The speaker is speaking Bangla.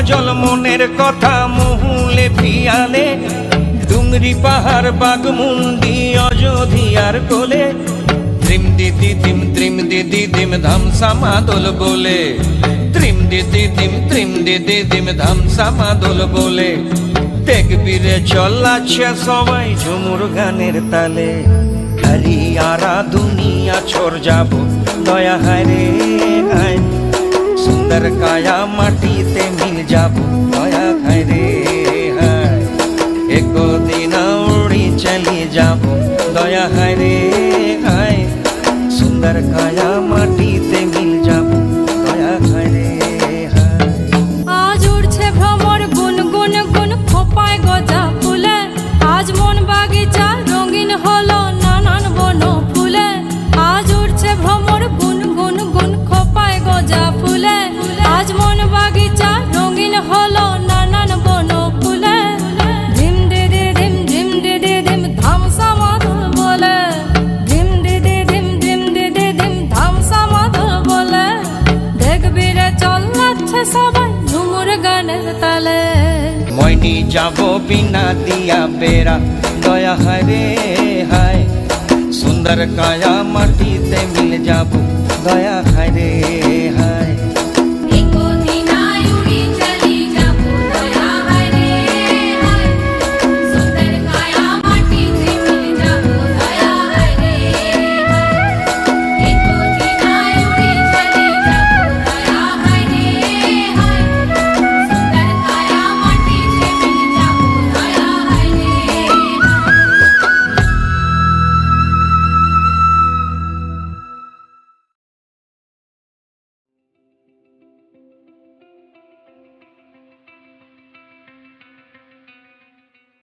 জল মনের কথা মহুলে পিয়ালে, ডুংরি পাহাড় বাগমুন্ডি অযোধ্যার কোলে, ত্রিম দিদি দিম ধামসা মাদল বলে, ত্রিম দিদি দিম ধামসা মাদল বলে, দেখবি রে চলাচ্ছে সবাই ঝুমুর গানের তালে। হরিয়ারা দুনিয়া ছোড় যাবো দয়া হায় রে হায়, সুন্দর কায়া মাটিতে মিল যাবো দয়া হায় রে হায়, একদিন উড়ি চলি যাবো দয়া হায় রে হায়, সুন্দর কায়া মাটিতে মিল যাবো দয়া হায় রে হায়। আজ উড়ছে ভ্রমর গুন গুন গুন খোপায় গজা ফুলে, আজ মন বাগিচা রঙিন হলো নানান বন ফুলে, আজ উড়ছে ভ্রমর গুন গুন গুন খোপায় গজা ফুলে, আজ মন বাগিচা রঙিন হলো নানান বন ফুলে, ধিম দিদি দিম ধামসা মাদল বলে, ধিম দিদি দিম ধামসা মাদল বলে, দেখবি রে চলাচ্ছে সবাই ঝুমুর গানের তালে। মইনি যাবো বিনা দিয়া বেড়া দয়া হায় রে হায়, সুন্দর কায়া মাটিতে মিল যাবো দয়া হায় রে হায়।